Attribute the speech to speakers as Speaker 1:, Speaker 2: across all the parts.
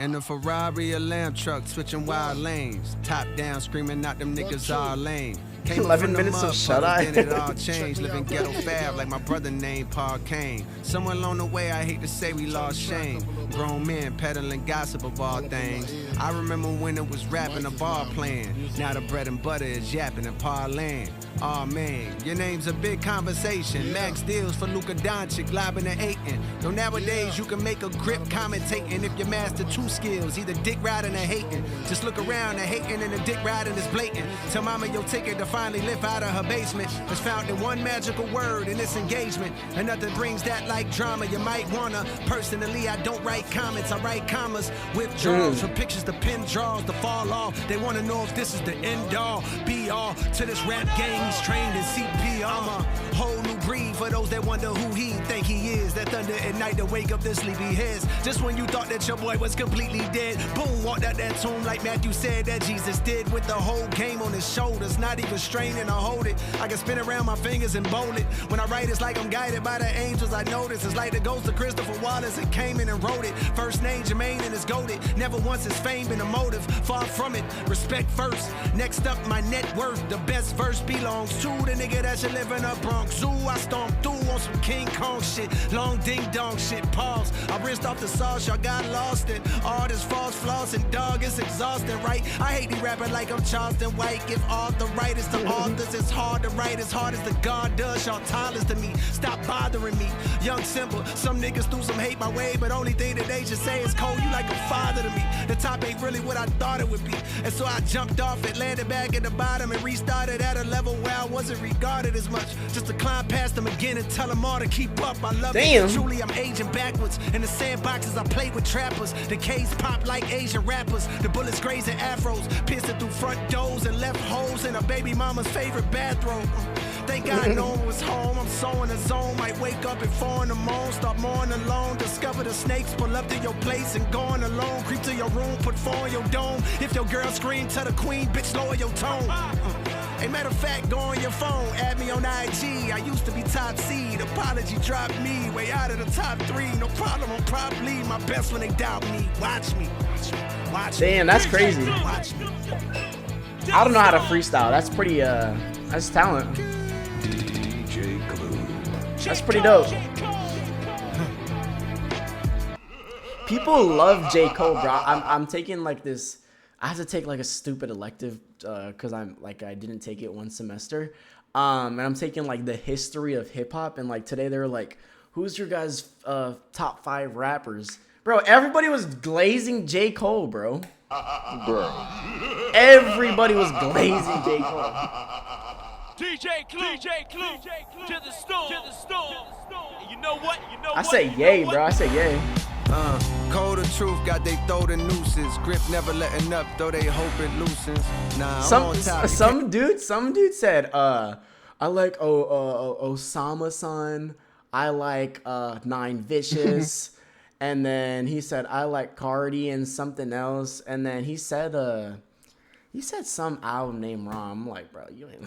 Speaker 1: And the Ferrari, a lamb truck, switching wild lanes. Top down, screaming out them niggas are lame.
Speaker 2: 11 minutes of shut-eye.
Speaker 1: Then it all changed. Living ghetto fab like my brother named Paul Kane. Somewhere along the way, I hate to say we lost shame. Grown men peddling gossip of all things. I remember when it was rapping, a ball playing. Now the bread and butter is yapping and parlaying. Aw man, your name's a big conversation. Max deals for Luka Doncic, lobbing and hating. Though nowadays you can make a grip commentating if you master two skills, either dick riding or hating. Just look around, the hating and the dick riding is blatant. Tell mama your ticket to finally live out of her basement is found in one magical word in this engagement. And nothing brings that like drama. You might wanna. Personally, I don't write comments, I write commas. Withdrawals from pictures to pin draws to fall off. They wanna know if this is the end all, be all to this rap game. He's trained in CPR. I'm a whole new breed for those that wonder who he think he is. That thunder at night to wake up their sleepy heads. Just when you thought that your boy was completely dead, boom, walked out that tomb like Matthew said that Jesus did, with the whole game on his shoulders, not even straining to hold it. I can spin around my fingers and bowl it. When I write, it's like I'm guided by the angels I notice. It's like the ghost of Christopher Wallace and came in and wrote it. First name Jermaine and it's goated. Never once has fame been a motive. Far from it. Respect first. Next up, my net worth. The best verse belongs to the nigga that should live in a Bronx Zoo. I stormed through on some King Kong shit. Long ding dong shit. Pause. I rinsed off the sauce. Y'all got lost in all this false floss and dog. It's exhausting, right? I hate these rapping like I'm Charleston White. Give arthritis to authors. It's hard to write as hard as the God does. Y'all toddlers to me. Stop bothering me. Young Simba. Some niggas threw some hate my way, but only thing that they should say is Cole, you like a father to me. The top ain't really what I thought it would be. And so I jumped off it, landed back at the bottom, and restarted at a level where I wasn't regarded as much. Just to climb past them again and tell them all to keep up. I love it. Truly, I'm aging backwards. In the sandboxes, I play with trappers. The K's pop like Asian rappers. The bullets grazing afros, piercing through front doors and left holes in a baby mama's favorite bathrobe. Thank God no one was home. I'm so in the zone. Might wake up at 4 in the morning, start mourning alone. Discover the snakes, pull up to your place and going alone. Creep to your room, put 4 in your dome. If your girl scream, tell the queen, bitch, lower your tone. Hey, matter of fact, go on your phone, add me on IG. I used to be top seed. Apology dropped me way out of the top 3. No problem, I'm probably my best when they doubt me. Watch me. Watch me.
Speaker 2: Damn, that's crazy.
Speaker 1: Watch me.
Speaker 2: I don't know how to freestyle. That's pretty, that's talent. That's pretty dope. People love J. Cole, bro. I'm taking like this. I have to take like a stupid elective because I didn't take it one semester. And I'm taking like the history of hip hop. And like today they were like, who's your guys' top 5 rappers? Bro, everybody was glazing J. Cole, bro. Everybody was glazing J. Cole.
Speaker 3: DJ Clue, to the storm. You know what?
Speaker 2: I say yay, bro. I say yay.
Speaker 1: Cold the truth, got they throw the nooses. Grip never letting up, though they hope it loosens. Nah, I'm on top.
Speaker 2: Some dude said, I like Osama-san. I like Nine Vicious. And then he said, I like Cardi and something else. And then he said some album name wrong. I'm like, bro, you ain't.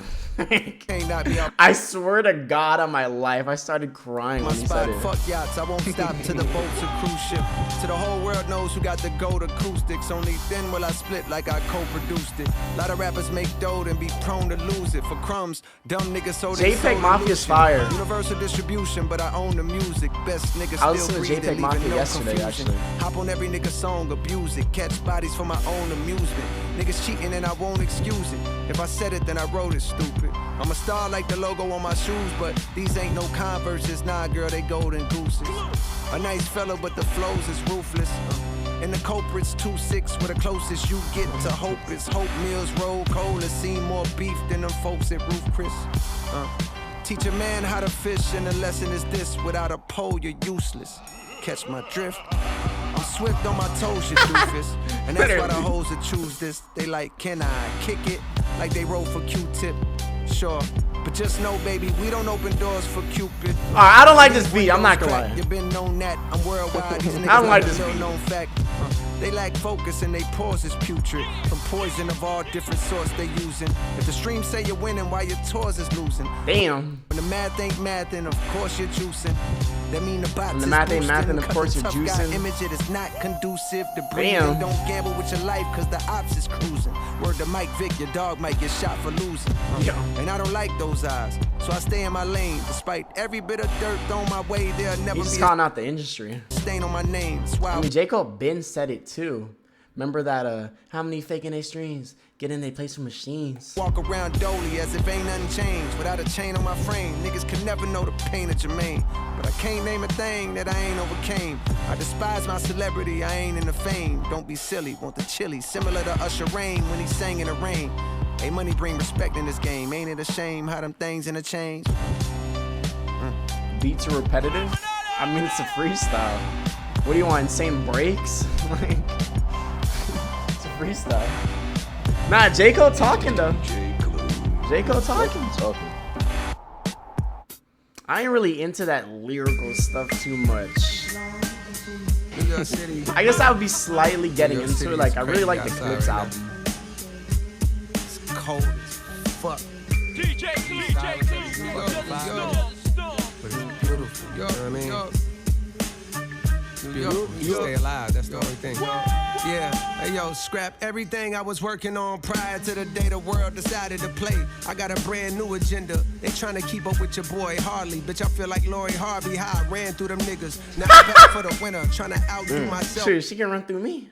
Speaker 2: I swear to God on my life, I started crying when he said it.
Speaker 1: Fuck yachts, I won't stop to the boats and cruise ship. To the whole world knows who got the gold acoustics. Only then will I split like I co-produced it. A lot of rappers make dough and be prone to lose it for crumbs. Dumb niggas so they
Speaker 2: JPEG Mafia's fire.
Speaker 1: Universal distribution, but I own the music. Best niggas
Speaker 2: I
Speaker 1: still
Speaker 2: listened to JPEG Mafia yesterday, actually.
Speaker 1: Hop on every nigga song, abuse it. Catch bodies for my own amusement. Niggas cheating and I won't excuse it. If I said it, then I wrote it, stupid. I'm a star like the logo on my shoes, but these ain't no Converses. Nah, girl, they golden gooses. A nice fella, but the flows is ruthless. And the culprit's 2-6, where the closest you get to hope is Hope Mills roll cold and see more beef than them folks at Roof Chris. Teach a man how to fish, and the lesson is this: without a pole, you're useless. Catch my drift? I'm swift on my toes, you doofus. And that's why the hoes that choose this. They like, can I kick it? Like they roll for Q-tip. Sure. But just know, baby, we don't open doors for Cupid.
Speaker 2: Alright, I don't like this beat. I'm not gonna lie.
Speaker 1: You've been known that. I'm worldwide. These niggas
Speaker 2: I don't like this beat.
Speaker 1: Known fact. They lack focus and they pause is putrid. From poison of all different sorts they using. If the streams say you're winning while your tours is losing.
Speaker 2: Damn.
Speaker 1: When the math ain't math, then of course you're juicing. That mean the box
Speaker 2: And the
Speaker 1: is
Speaker 2: math ain't math,
Speaker 1: boosting,
Speaker 2: and of
Speaker 1: 'cause
Speaker 2: course
Speaker 1: the
Speaker 2: you're
Speaker 1: tough guy
Speaker 2: juicing.
Speaker 1: image it is not conducive to breathing.
Speaker 2: Damn.
Speaker 1: Don't gamble with your life, cause the ops is cruising. Word to Mike Vick, your dog might get shot for losing.
Speaker 2: Yo.
Speaker 1: And I don't like those eyes, so I stay in my lane. Despite every bit of dirt thrown my way, there'll never
Speaker 2: He's just
Speaker 1: be
Speaker 2: calling out the industry.
Speaker 1: a stain on my name. That's why
Speaker 2: I mean, J. Cole Ben said it too. Remember that, how many faking they streams? Get in, they play some machines.
Speaker 1: walk around dolly as if ain't nothing changed. Without a chain on my frame, niggas can never know the pain of Jermaine. But I can't name a thing that I ain't overcame. I despise my celebrity, I ain't in the fame. Don't be silly, want the chili, similar to Usher Rain when he sang in the rain. Hey, money bring respect in this game. Ain't it a shame how them things interchange?
Speaker 2: Beats are repetitive? I mean, it's a freestyle. What do you want, insane breaks? Like, it's a freestyle. Nah, J. Cole talking though. J. Cole talking. I ain't really into that lyrical stuff too much.
Speaker 1: New York City.
Speaker 2: I guess I would be slightly getting
Speaker 1: New York
Speaker 2: into
Speaker 1: City
Speaker 2: it. Like,
Speaker 1: is
Speaker 2: I really
Speaker 1: crazy
Speaker 2: like the
Speaker 1: outside
Speaker 2: Clips
Speaker 1: right now.
Speaker 2: album.
Speaker 1: It's cold as fuck.
Speaker 3: DJ Clue,
Speaker 1: But it's beautiful. You know what I mean? You stay alive, that's the only thing. Yeah, hey yo, scrap everything I was working on prior to the day the world decided to play. I got a brand new agenda. They trying to keep up with your boy Harley. Bitch, I feel like Lori Harvey, how I ran through them niggas. Now I'm back for the winner, trying to outdo myself.
Speaker 2: Sure, she can run through me.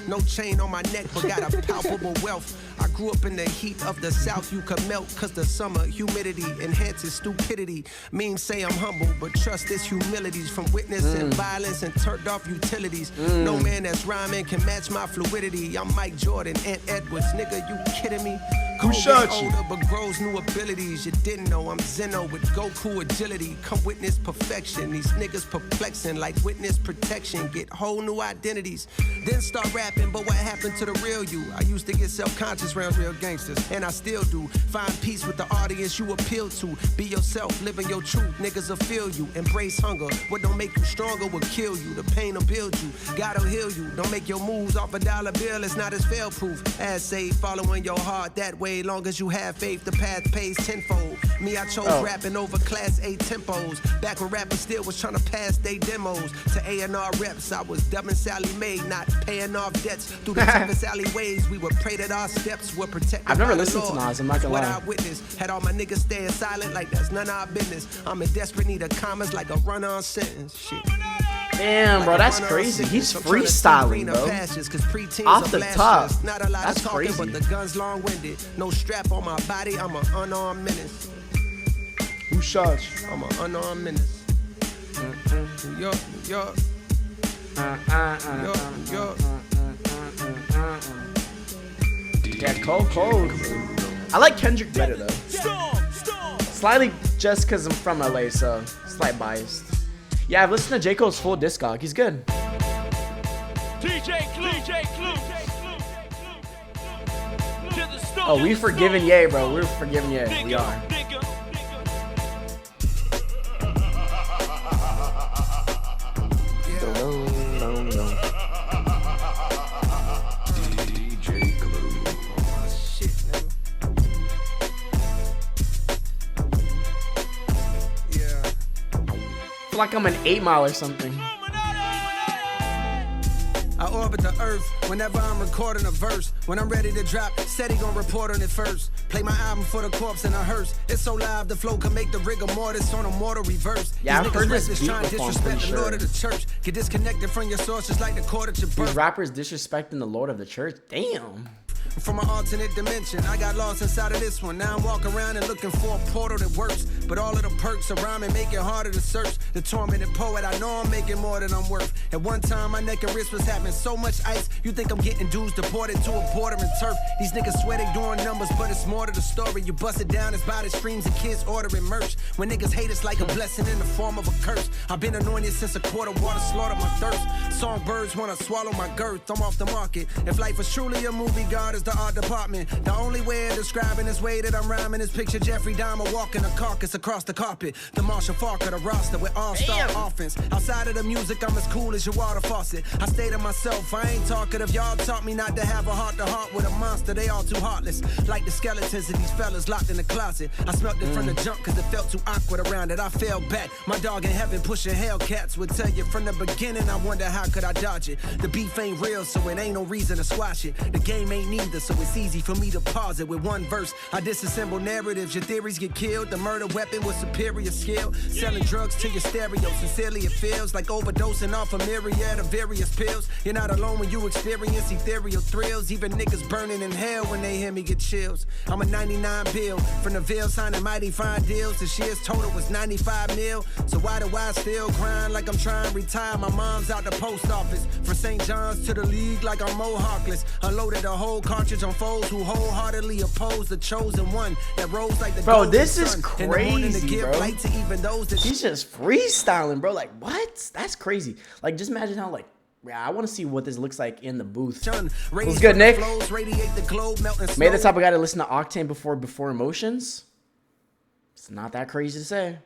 Speaker 1: No chain on my neck, but got a palpable wealth. I grew up in the heat of the South, you could melt, cause the summer humidity enhances stupidity. Memes say I'm humble, but trust this humility's from witnessing violence and turned off utilities. No man that's rhyming can match my fluidity. I'm Mike Jordan, Ant Edwards, nigga, you kidding me? Cole
Speaker 2: shot
Speaker 1: gets
Speaker 2: you?
Speaker 1: older, but grows new abilities. You didn't know I'm Zeno with Goku agility. Come witness perfection. These niggas perplexing like witness protection. Get whole new identities. Then start rapping, but what happened to the real you? I used to get self-conscious around real gangsters, and I still do. Find peace with the audience you appeal to. Be yourself, living your truth. Niggas will feel you. Embrace hunger. What don't make you stronger will kill you. The pain will build you. God'll heal you. Don't make your moves off a dollar bill. It's not as fail-proof. As say, following your heart that way. Long as you have faith, the path pays tenfold. Me, I chose rapping over class A tempos. Back when rappers still was trying to pass they demos. To A&R reps, I was dubbing Sally Mae, not paying off debts. Through the toughest alleyways, we would pray that our steps were protected.
Speaker 2: I've never
Speaker 1: by the
Speaker 2: listened to
Speaker 1: Lord.
Speaker 2: Nas, I'm not gonna
Speaker 1: What
Speaker 2: lie.
Speaker 1: I witnessed had all my niggas staying silent like that's none of our business. I'm in desperate need of commas like a run-on sentence. Shit.
Speaker 2: Damn, bro, that's crazy. He's freestyling, bro. Off the top.
Speaker 1: Not a lot
Speaker 2: That's
Speaker 1: of talking,
Speaker 2: crazy.
Speaker 1: but the gun's long-winded. No strap on my body, I'm an unarmed menace.
Speaker 2: Who shot
Speaker 1: I'm an unarmed menace. New York, New York, New York, New York.
Speaker 2: Yeah, cold. I like Kendrick better though. Slightly just because I'm from LA, so slight bias. Yeah, I've listened to J. Cole's full discog. He's good.
Speaker 3: DJ Clue.
Speaker 2: Oh, we forgiven Ye, bro. We're forgiven Ye. We are.
Speaker 1: Shit, nigga. Yeah.
Speaker 2: I feel like I'm an 8 Mile or something.
Speaker 1: I orbit the earth whenever I'm recording a verse. When I'm ready to drop, said he gon' report on it first. Play my album for the corpse in a hearse. It's so live, the flow can make the rigor mortis on a mortal reverse.
Speaker 2: Yeah,
Speaker 1: These
Speaker 2: I've
Speaker 1: niggas
Speaker 2: heard this
Speaker 1: reckless
Speaker 2: beat
Speaker 1: trying to
Speaker 2: before, I'm
Speaker 1: disrespect
Speaker 2: pretty
Speaker 1: the Lord
Speaker 2: sure.
Speaker 1: of the church. Get disconnected from your source just like the court at your
Speaker 2: These
Speaker 1: birth.
Speaker 2: rappers disrespecting the Lord of the Church. Damn.
Speaker 1: From an alternate dimension, I got lost inside of this one. Now I'm walking around and looking for a portal that works. But all of the perks of rhyming make it harder to search. The tormented poet, I know I'm making more than I'm worth. At one time, my neck and wrist was having so much ice. You think I'm getting dudes deported to a border and turf. These niggas swear they doing numbers, but it's more to the story. You bust it down, it's by the streams and kids ordering merch. When niggas hate, it's like a blessing in the form of a curse. I've been anointed since a quart of water slaughtered my thirst. Songbirds wanna swallow my girth, I'm off the market. If life was truly a movie, God is is the art department. The only way of describing this way that I'm rhyming is picture Jeffrey Dahmer walking a carcass across the carpet. The Marshall Falk of the roster with all-star offense. Outside of the music, I'm as cool as your water faucet. I stay to myself, I ain't talkative. Y'all taught me not to have a heart-to-heart with a monster. They all too heartless, like the skeletons of these fellas locked in the closet. I smelt it from the jump cause it felt too awkward around it. I fell back. My dog in heaven pushing Hellcats would tell you from the beginning. I wonder how could I dodge it. The beef ain't real, so it ain't no reason to squash it. The game ain't neither, so it's easy for me to pause it with one verse. I disassemble narratives. Your theories get killed. The murder weapon with superior skill. Selling drugs to your stereo. Sincerely, it feels like overdosing off a myriad of various pills. You're not alone when you experience ethereal thrills. Even niggas burning in hell when they hear me get chills. I'm a 99 bill from the Ville signing mighty fine deals. The shares total was 95 mil. So why do I still grind like I'm trying to retire? My mom's out the post office. From St. John's to the league like I'm Mohawkless. Unloaded a whole cartridge on foes who wholeheartedly oppose the chosen one that rose like the
Speaker 2: bro.
Speaker 1: golden
Speaker 2: This is
Speaker 1: sun. In the morning to
Speaker 2: crazy,
Speaker 1: give
Speaker 2: bro.
Speaker 1: light to even those that
Speaker 2: He's just freestyling, bro. Like what? That's crazy. Like just imagine how like. Yeah, I want to see what this looks like in the booth. What's good, Nick? Made the type of guy to listen to Octane before Emotions. It's not that crazy to say.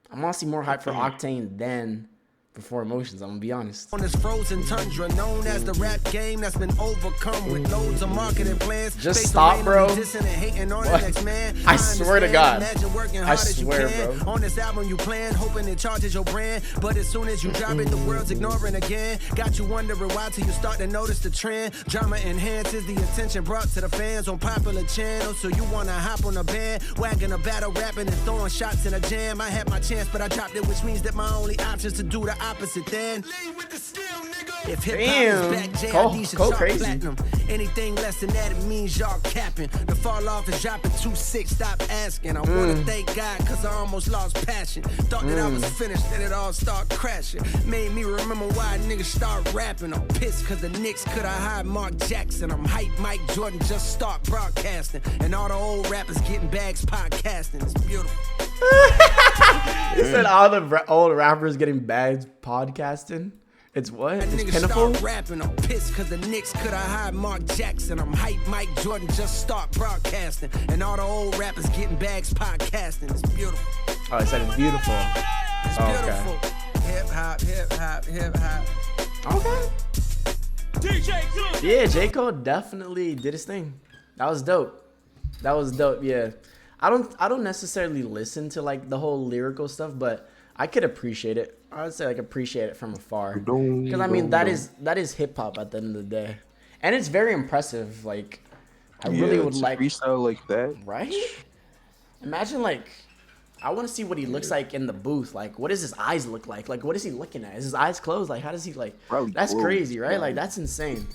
Speaker 2: I want to see more hype for Octane than before Emotions. I'm gonna be honest.
Speaker 1: On this frozen tundra known as the rap game that's been overcome with loads of marketing plans.
Speaker 2: Just stop, bro. I swear to God. I swear, bro.
Speaker 1: On this album you plan, hoping it charges your brand, but as soon as you drop it, the world's ignoring again. Got you wondering why till you start to notice the trend. Drama enhances the attention brought to the fans on popular channels, so you wanna hop on a band, wagging a battle, rapping and throwing shots in a jam. I had my chance, but I dropped it, which means that my only option's to do the opposite then. If hip hop is back, JID should chart platinum. Anything less than that, it means y'all capping. The fall off is dropping 2-6. Stop asking. I wanna thank God cause I almost lost passion. Thought that I was finished, then it all start crashing. Made me remember why niggas start rapping. I'm pissed cause the Knicks coulda hired Mark Jackson. I'm hype Mike Jordan just start broadcasting. And all the old rappers getting bags podcasting. It's beautiful.
Speaker 2: He said all the old rappers getting bags podcasting. It's what? It's pitiful.
Speaker 1: Rapping, I'm pissed cause the Knicks coulda hired Mark Jackson. I'm hype Mike Jordan just start broadcasting. And all the old rappers getting bags podcasting. It's beautiful.
Speaker 2: Oh, he said it's beautiful.
Speaker 1: It's beautiful. Hip hop, hip hop, hip hop.
Speaker 2: Okay.
Speaker 3: DJ Clue.
Speaker 2: Yeah, J. Cole definitely did his thing. That was dope. That was dope. Yeah. I don't necessarily listen to like the whole lyrical stuff, but I could appreciate it. I would say like appreciate it from afar. Because I mean that is hip hop at the end of the day. And it's very impressive. Like I really would like
Speaker 4: freestyle like that.
Speaker 2: Right? Imagine like I want to see what he looks like in the booth. Like what does his eyes look like? Like what is he looking at? Is his eyes closed? Like how does he like
Speaker 4: Probably
Speaker 2: that's
Speaker 4: closed,
Speaker 2: crazy, right?
Speaker 4: bro.
Speaker 2: Like that's insane.